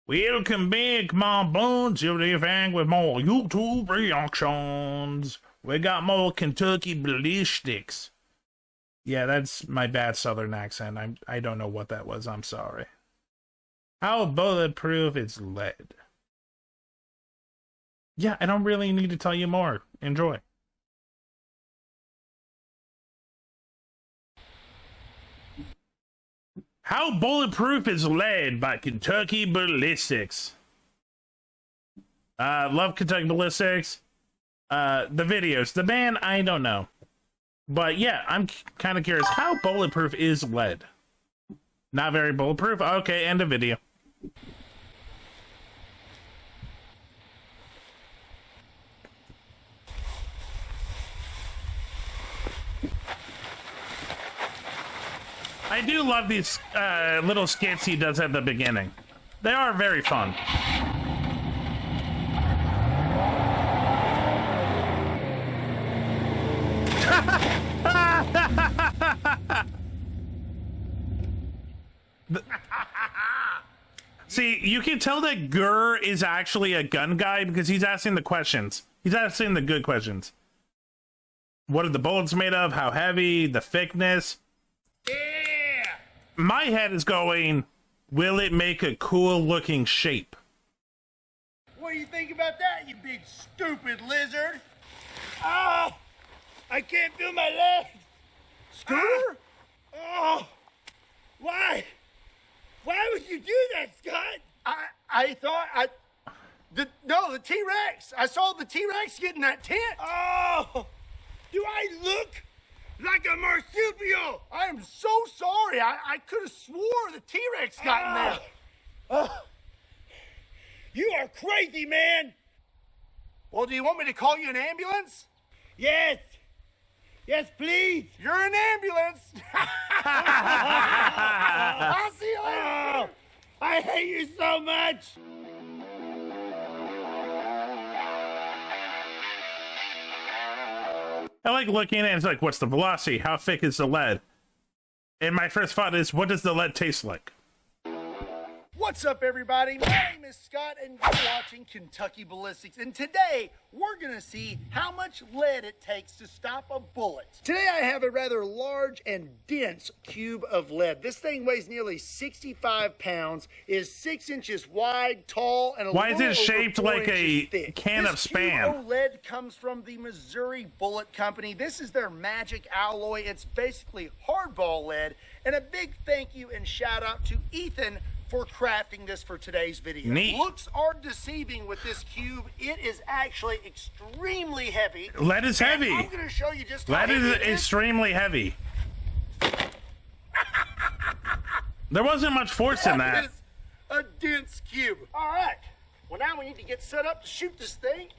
Welcome back, my bones. SilverDFanng with more YouTube reactions. We got more Kentucky Ballistics. Yeah, that's my bad southern accent. I don't know what that was. I'm sorry. How bulletproof is lead? Yeah, I don't really need to tell you more. Enjoy. How Bulletproof is Lead by Kentucky Ballistics. Love Kentucky Ballistics. The videos. The band, I don't know. But yeah, I'm kind of curious. How bulletproof is lead? Not very bulletproof? Okay, end of video. I do love these little skits he does at the beginning. They are very fun. See, you can tell that Gurr is actually a gun guy because he's asking the questions. He's asking the good questions. What are the bullets made of? How heavy? The thickness? My head is going, will it make a cool looking shape? What do you think about that, you big stupid lizard? Oh, I can't feel my legs. Scooter? Oh, why? Why would you do that, Scott? I thought the T-Rex. I saw the T-Rex get in that tent. Oh, do I look like a marsupial? I am so sorry. I could have swore the T-Rex got in there. You are crazy, man. Well, do you want me to call you an ambulance? Yes. Yes, please. You're an ambulance. I'll see you later. Oh, I hate you so much. I like looking at it, it's like, what's the velocity? How thick is the lead? And my first thought is, what does the lead taste like? What's up, everybody? My name is Scott, and you're watching Kentucky Ballistics. And today, we're going to see how much lead it takes to stop a bullet. Today, I have a rather large and dense cube of lead. This thing weighs nearly 65 pounds, is 6 inches wide, tall, and a Why is little it shaped over 4 like a inches thick. can of This Spam? cube of lead comes from the Missouri Bullet Company. This is their magic alloy. It's basically hardball lead. And a big thank you and shout out to Ethan for crafting this for today's video. Neat. Looks are deceiving with this cube. It is actually extremely heavy. Lead is heavy. I'm going to show you just how Lead heavy is it is. extremely heavy. There wasn't much force in That that. is a dense cube. All right. Well, now we need to get set up to shoot this thing.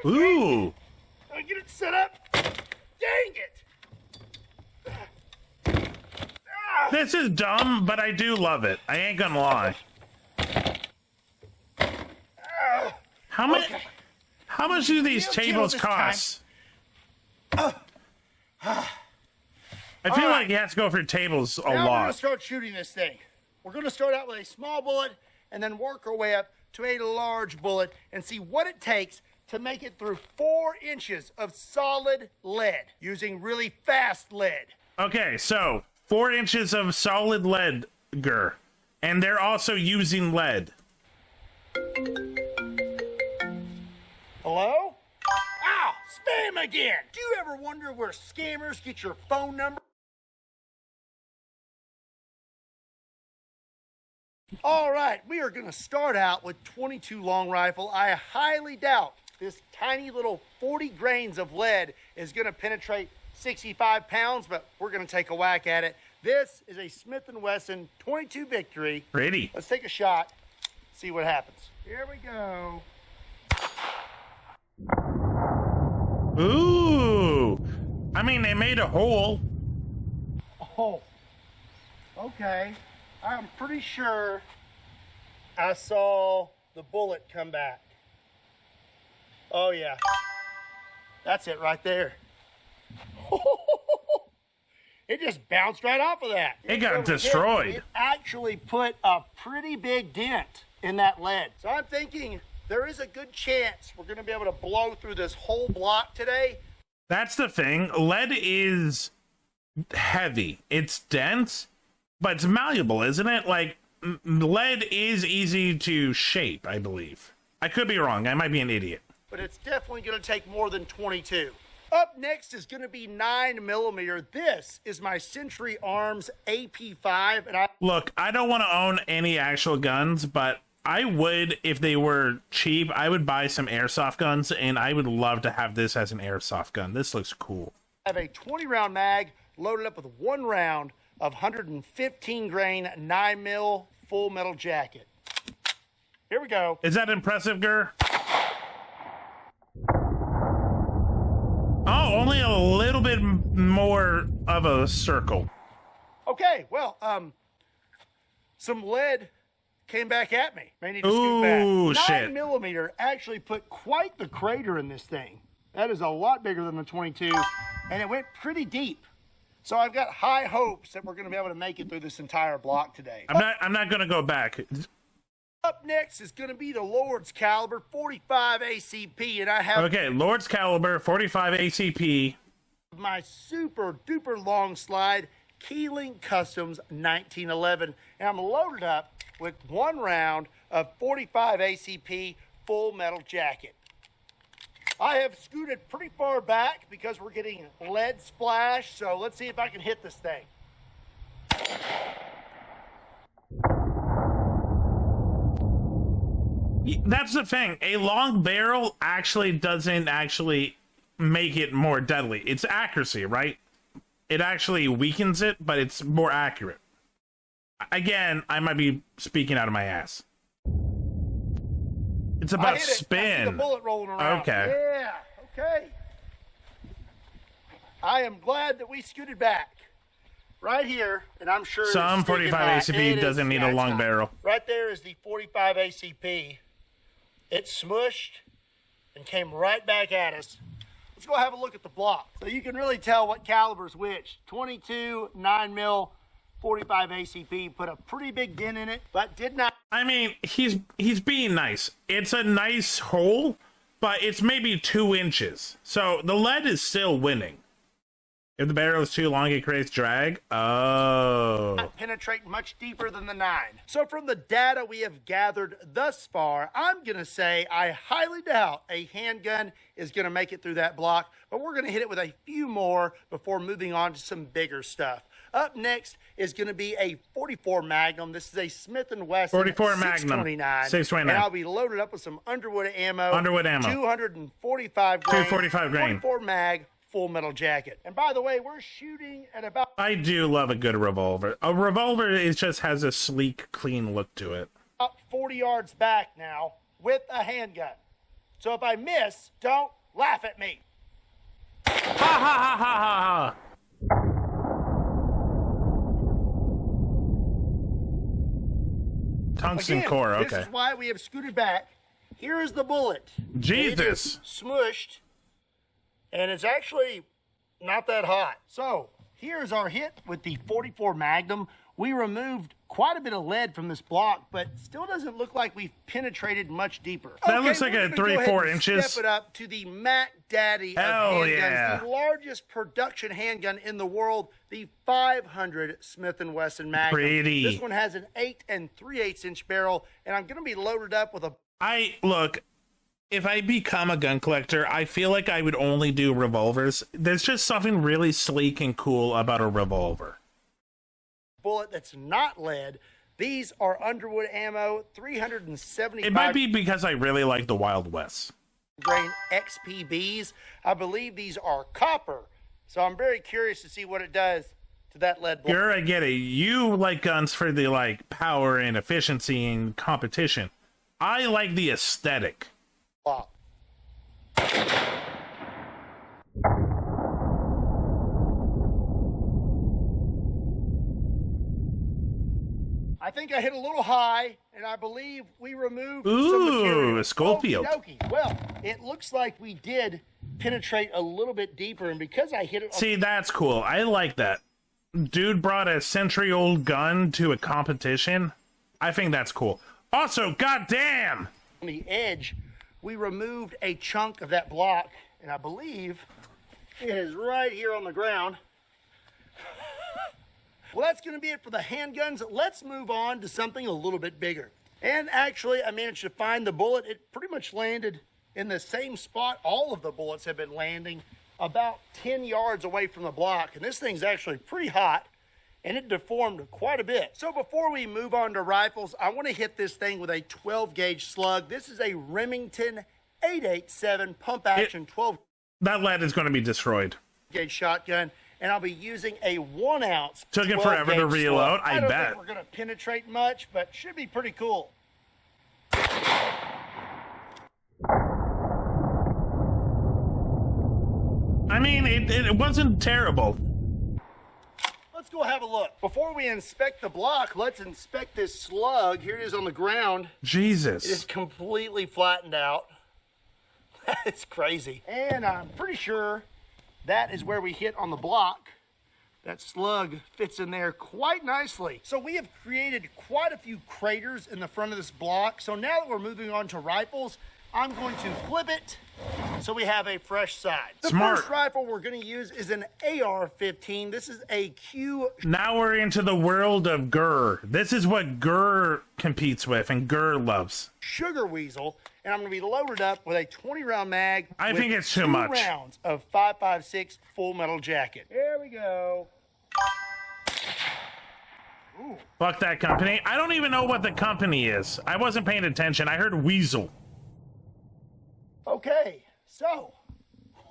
Ooh. I'll get it set up. Dang it. This is dumb, but I do love it. I ain't gonna lie. How much? Okay. How much do these We'll kill tables this cost? I feel like you have to go for tables a Now we're going to lot. start shooting this thing. We're going to start out with a small bullet and then work our way up to a large bullet and see what it takes to make it through 4 inches of solid lead using really fast lead. Okay, so 4 inches of solid lead, Gurr, and they're also using lead. Hello? Ow! Spam again! Do you ever wonder where scammers get your phone number? All right, we are going to start out with 22 long rifle. I highly doubt this tiny little 40 grains of lead is going to penetrate 65 pounds, but we're going to take a whack at it. This is a Smith & Wesson 22 Victory. Pretty. Let's take a shot, see what happens. Here we go. Ooh. I mean, they made a hole. Oh, okay. I'm pretty sure I saw the bullet come back. Oh, yeah. That's it right there. It just bounced right off of that. It got destroyed. It actually put a pretty big dent in that lead. So I'm thinking there is a good chance we're going to be able to blow through this whole block today. That's the thing. Lead is heavy. It's dense, but it's malleable, isn't it? Like, lead is easy to shape, I believe. I could be wrong. I might be an idiot. But it's definitely going to take more than 22. Up next is going to be 9mm. This is my Century Arms AP5. And Look, I don't want to own any actual guns, but I would, if they were cheap, I would buy some airsoft guns, and I would love to have this as an airsoft gun. This looks cool. I have a 20-round mag loaded up with 1 round of 115 grain 9mm full metal jacket. Here we go. Is that impressive, Gur? Oh, only a little bit more of a circle. Okay, well, some lead came back at me. May need to scoot back. Ooh, shit. 9mm actually put quite the crater in this thing. That is a lot bigger than the 22, and it went pretty deep. So I've got high hopes that we're going to be able to make it through this entire block today. I'm not going to go back. Up next is going to be the Lord's Caliber 45 ACP, and I have Okay, Lord's Caliber 45 ACP. my super duper long slide Keeling Customs 1911, and I'm loaded up with 1 round of 45 ACP full metal jacket. I have scooted pretty far back because we're getting lead splash, so let's see if I can hit this thing. That's the thing. A long barrel actually doesn't actually make it more deadly. It's accuracy, right? It actually weakens it, but it's more accurate. Again, I might be speaking out of my ass. It's about spin. I see the bullet rolling around. Okay. Yeah, okay. I am glad that we scooted back. Right here, and I'm sure some 45 ACP doesn't need a long barrel. Right there is the 45 ACP. It smushed and came right back at us. Let's go have a look at the block. So you can really tell what caliber's which. 22, 9mm, 45 ACP put a pretty big dent in it, but did not. I mean, he's being nice. It's a nice hole, but it's maybe 2 inches. So the lead is still winning. If the barrel is too long, it creates drag. Oh. Not penetrate much deeper than the 9. So from the data we have gathered thus far, I'm going to say I highly doubt a handgun is going to make it through that block, but we're going to hit it with a few more before moving on to some bigger stuff. Up next is going to be a 44 Magnum. This is a Smith & Wesson 44 Magnum 629. And I'll be loaded up with some Underwood ammo. 245 grain. 245 grain. 44 mag. Full metal jacket. And by the way, we're shooting at about... I do love a good revolver. A revolver is just has a sleek, clean look to it. About 40 yards back now with a handgun. So if I miss, don't laugh at me. Ha ha ha ha ha! Tungsten core, okay. This is why we have scooted back. Here is the bullet. Jesus. It is smushed. And it's actually not that hot. So here's our hit with the 44 Magnum. We removed quite a bit of lead from this block, but still doesn't look like we've penetrated much deeper. That looks like a 3-4 inches. Step it up to the Mac Daddy of handguns, the largest production handgun in the world, the 500 Smith & Wesson Magnum. Pretty. This one has an 8 3/8 inch barrel, and I'm going to be loaded up with a... Look, if I become a gun collector, I feel like I would only do revolvers. There's just something really sleek and cool about a revolver. Bullet that's not lead. These are Underwood ammo, 375. It might be because I really like the Wild West. Grain XPBs. I believe these are copper. So I'm very curious to see what it does to that lead bullet. Sure, I get it. You like guns for the power and efficiency and competition. I like the aesthetic. Wow. I think I hit a little high, and I believe we removed some material. A Schofield. Okey-dokey. Well, it looks like we did penetrate a little bit deeper, and because I hit it... See, that's cool. I like that. dude brought a century-old gun to a competition. I think that's cool. Also, goddamn! On the edge, we removed a chunk of that block, and I believe it is right here on the ground. Well, that's going to be it for the handguns. Let's move on to something a little bit bigger. And actually, I managed to find the bullet. It pretty much landed in the same spot all of the bullets have been landing, about 10 yards away from the block. And this thing's actually pretty hot, and it deformed quite a bit. So before we move on to rifles, I want to hit this thing with a 12-gauge slug. This is a Remington 887 pump action 12. That lead is going to be destroyed. Gauge shotgun, and I'll be using a 1-ounce. Took it forever to reload. I don't bet. think we're going to penetrate much, but should be pretty cool. I mean, it wasn't terrible. Let's go have a look. Before we inspect the block, let's inspect this slug. Here it is on the ground. Jesus. It is completely flattened out. That's crazy. And I'm pretty sure that is where we hit on the block. That slug fits in there quite nicely. So we have created quite a few craters in the front of this block. So now that we're moving on to rifles, I'm going to flip it so we have a fresh side. The first rifle we're going to use is an AR-15. This is a Q. Now we're into the world of GUR. This is what GUR competes with and GUR loves. Sugar Weasel, and I'm going to be loaded up with a 20-round mag. I think it's too much. 2 rounds of 5.56 Full Metal Jacket. Here we go. Ooh. Fuck that company. I don't even know what the company is. I wasn't paying attention. I heard Weasel. Okay, so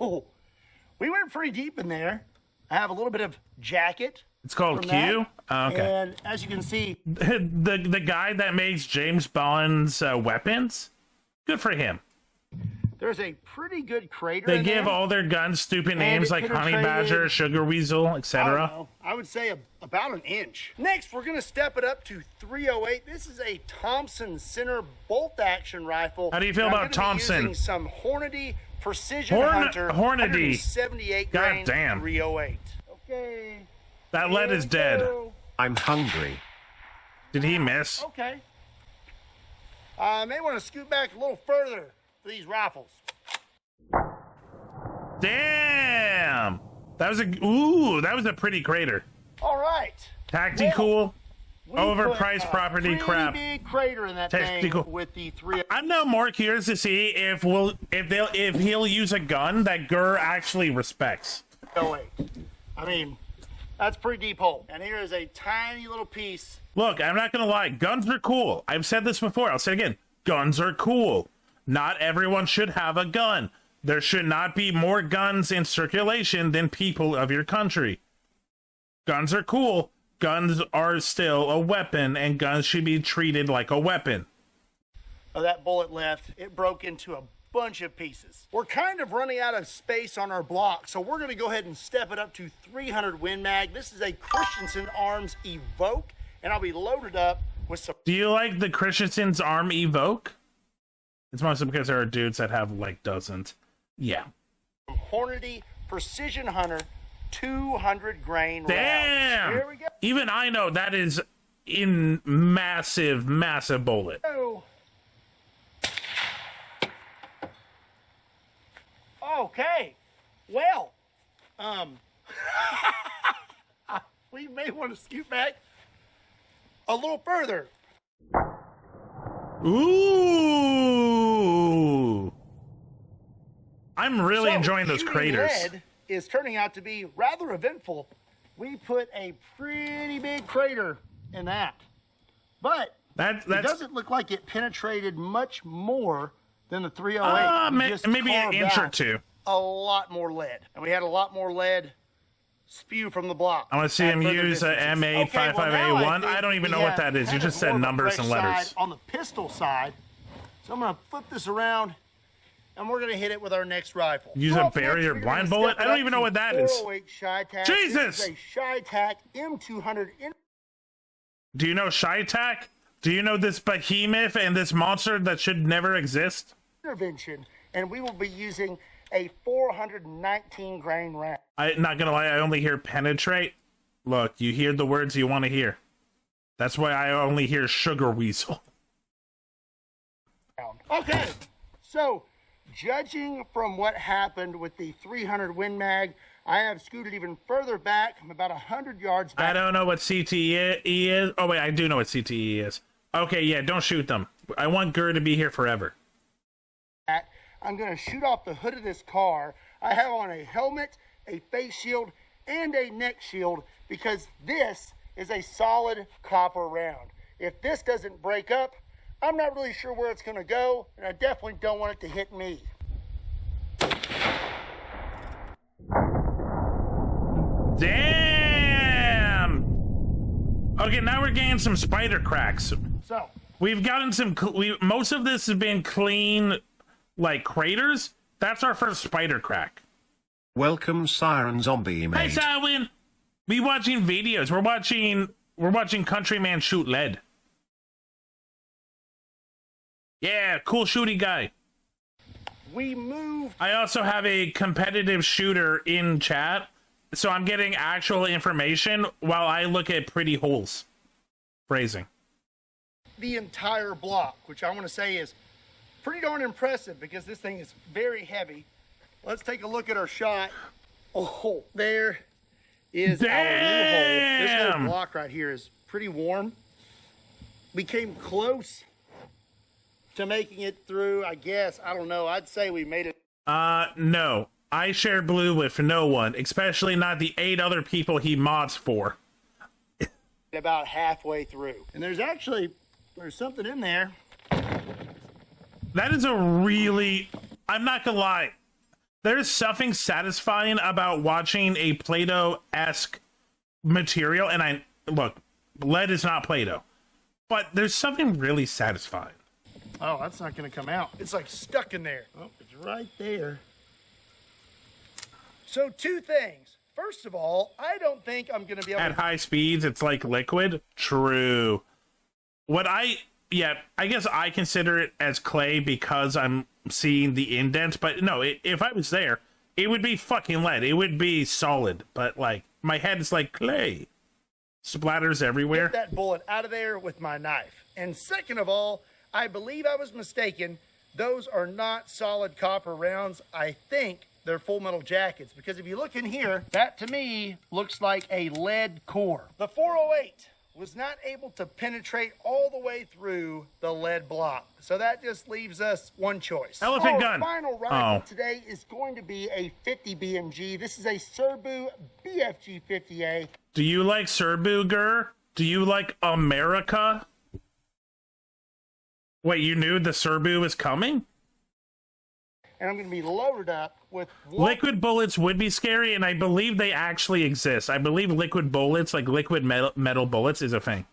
we went pretty deep in there. I have a little bit of jacket. It's called Q? Oh, okay. And as you can see, the guy that makes James Bond's weapons, good for him. There's a pretty good crater. They give all their guns stupid names like Honey Badger, Sugar Weasel, etc. I would say about 1 inch. Next, we're going to step it up to 308. This is a Thompson center bolt action rifle. How do you feel about Thompson? Using some Hornady Precision Hunter. Hornady. 78 God grain damn. 308. Okay. That lead is dead. I'm hungry. Did he miss? Okay. I may want to scoot back a little further for these rifles. Damn! That was a pretty crater. All right. Tactical, Well, overpriced property crap. Big crater in that Tactical. thing with the 308. I'm now more curious to see if he'll use a gun that GUR actually respects. I mean, that's a pretty deep hole. And here is a tiny little piece. Look, I'm not gonna lie, guns are cool. I've said this before, I'll say it again. Guns are cool. Not everyone should have a gun. There should not be more guns in circulation than people of your country. Guns are cool. Guns are still a weapon, and guns should be treated like a weapon. Oh, that bullet left. It broke into a bunch of pieces. We're kind of running out of space on our block, so we're going to go ahead and step it up to 300 Win Mag. This is a Christensen Arms Evoke, and I'll be loaded up with some... Do you like the Christensen's Arm Evoke? It's mostly because there are dudes that have like dozens. Yeah. Hornady Precision Hunter 200 grain Damn! rounds. Here we go. Even I know that is in massive bullet. Oh. Okay. Well, we may want to scoot back a little further. Ooh! I'm really enjoying those shooting craters. lead is turning out to be rather eventful. We put a pretty big crater in that. But It doesn't look like it penetrated much more than the 308. Just maybe an carved inch or out two. A lot more lead. And we had a lot more lead spew from the block. I want to see him use a M855A1. I don't even know what that is. You just said numbers and letters. On the pistol side. So I'm going to flip this around, and we're going to hit it with our next rifle. Use a barrier blind bullet? I don't even know what that is. 408 Chi-Tac. Jesus! This is a Chi-Tac M200. Do you know Chi-Tac? Do you know this behemoth and this monster that should never exist? Intervention, and we will be using a 419 grain round. I'm not gonna lie, I only hear penetrate. Look, you hear the words you want to hear. That's why I only hear sugar weasel. Okay, so judging from what happened with the 300 Win Mag, I have scooted even further back. I'm about 100 yards back. I don't know what CTE is. Oh, wait, I do know what CTE is. Okay, yeah, don't shoot them. I want Gur to be here forever. I'm going to shoot off the hood of this car. I have on a helmet, a face shield, and a neck shield because this is a solid copper round. If this doesn't break up, I'm not really sure where it's going to go, and I definitely don't want it to hit me. Damn! Okay, now we're getting some spider cracks. So, we've gotten some... most of this has been clean, like, craters. That's our first spider crack. Welcome, Siren Zombie mate. Hey, Siren! We watching videos. We're watching Countryman shoot lead. Yeah, cool shooty guy. we moved. I also have a competitive shooter in chat, so I'm getting actual information while I look at pretty holes. Phrasing. The entire block, which I want to say is pretty darn impressive because this thing is very heavy. Let's take a look at our shot. Oh, there is our new hole. This whole block right here is pretty warm. We came close to making it through, I guess. I don't know. I'd say we made it. No. I share blue with no one, especially not the 8 other people he mods for. About halfway through. And there's something in there. That is a really... I'm not gonna lie. There's something satisfying about watching a Play-Doh-esque material, and look, lead is not Play-Doh, but there's something really satisfying. Oh, that's not going to come out. It's like stuck in there. Oh, it's right there. So 2 things. First of all, I don't think I'm going to be able At high speeds, it's like liquid. True. I guess I consider it as clay because I'm seeing the indent, but no, if I was there, it would be fucking lead. It would be solid, but like, my head is like clay. Splatters everywhere. get that bullet out of there with my knife. And second of all, I believe I was mistaken. Those are not solid copper rounds. I think they're Full Metal Jackets, because if you look in here, that to me looks like a lead core. The 408 was not able to penetrate all the way through the lead block. So that just leaves us one choice. Elephant gun. Our final rifle today is going to be a 50 BMG. This is a Serbu BFG 50A. Do you like Serbu, Gur? Do you like America? Wait, you knew the Serbu was coming? And I'm going to be loaded up with liquid bullets would be scary, and I believe they actually exist. I believe liquid bullets, like liquid metal bullets, is a thing.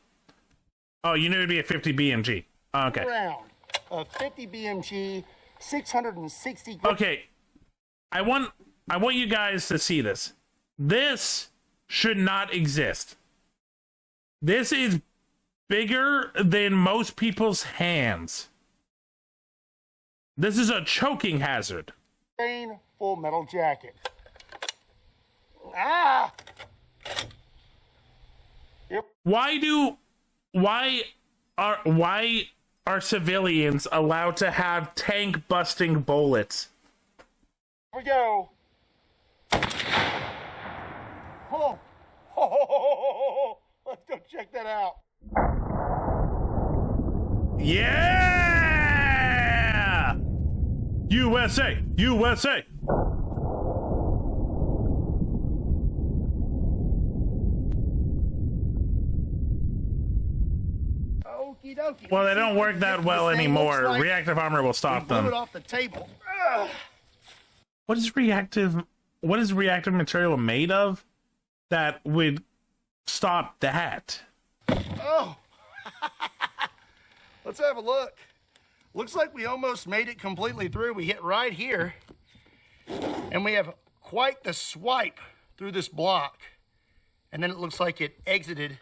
Oh, you knew it'd be a 50 BMG. Okay. Round of 50 BMG, 660. Okay. I want you guys to see this. This should not exist. This is bigger than most people's hands. This is a choking hazard. Full Metal Jacket. Ah! Yep. Why are civilians allowed to have tank busting bullets? Here we go. Oh. Let's go check that out. Yeah! USA! USA! Okie dokie. Well, they don't work that well anymore. Like reactive armor will stop blew them. it off the table. What is reactive material made of that would stop that? Oh. Let's have a look. Looks like we almost made it completely through. We hit right here. And we have quite the swipe through this block. And then it looks like it exited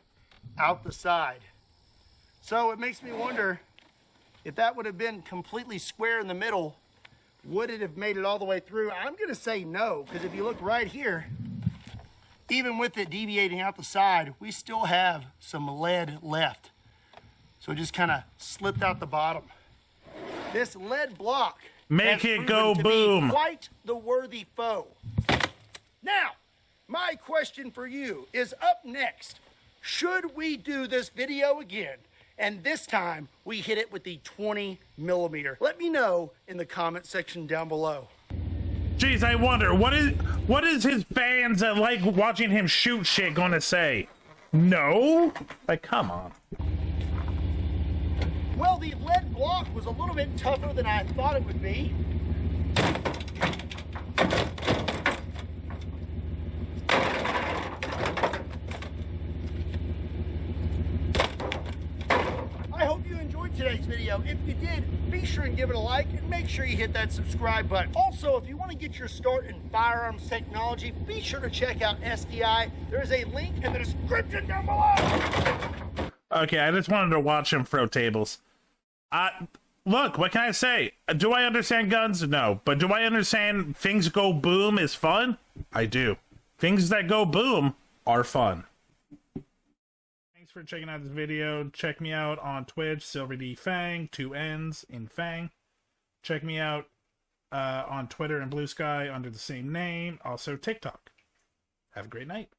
out the side. So it makes me wonder if that would have been completely square in the middle, would it have made it all the way through? I'm going to say no, because if you look right here, even with it deviating out the side, we still have some lead left. So it just kind of slipped out the bottom. This lead block Make has it go proven to be boom. quite the worthy foe. Now, my question for you is up next. Should we do this video again? And this time we hit it with the 20 millimeter. Let me know in the comment section down below. Jeez, I wonder what is his fans that like watching him shoot shit gonna say? No? Like, come on. Well, the lead block was a little bit tougher than I thought it would be. I hope you enjoyed today's video. If you did, be sure and give it a like and make sure you hit that subscribe button. Also, if you want to get your start in firearms technology, be sure to check out SDI. There is a link in the description down below. Okay, I just wanted to watch him throw tables. Look, what can I say? Do I understand guns? No. But do I understand things go boom is fun? I do. Things that go boom are fun. Thanks for checking out this video. Check me out on Twitch, SilverDFanng, 2 N's in Fang. Check me out on Twitter and Blue Sky under the same name. Also TikTok. Have a great night.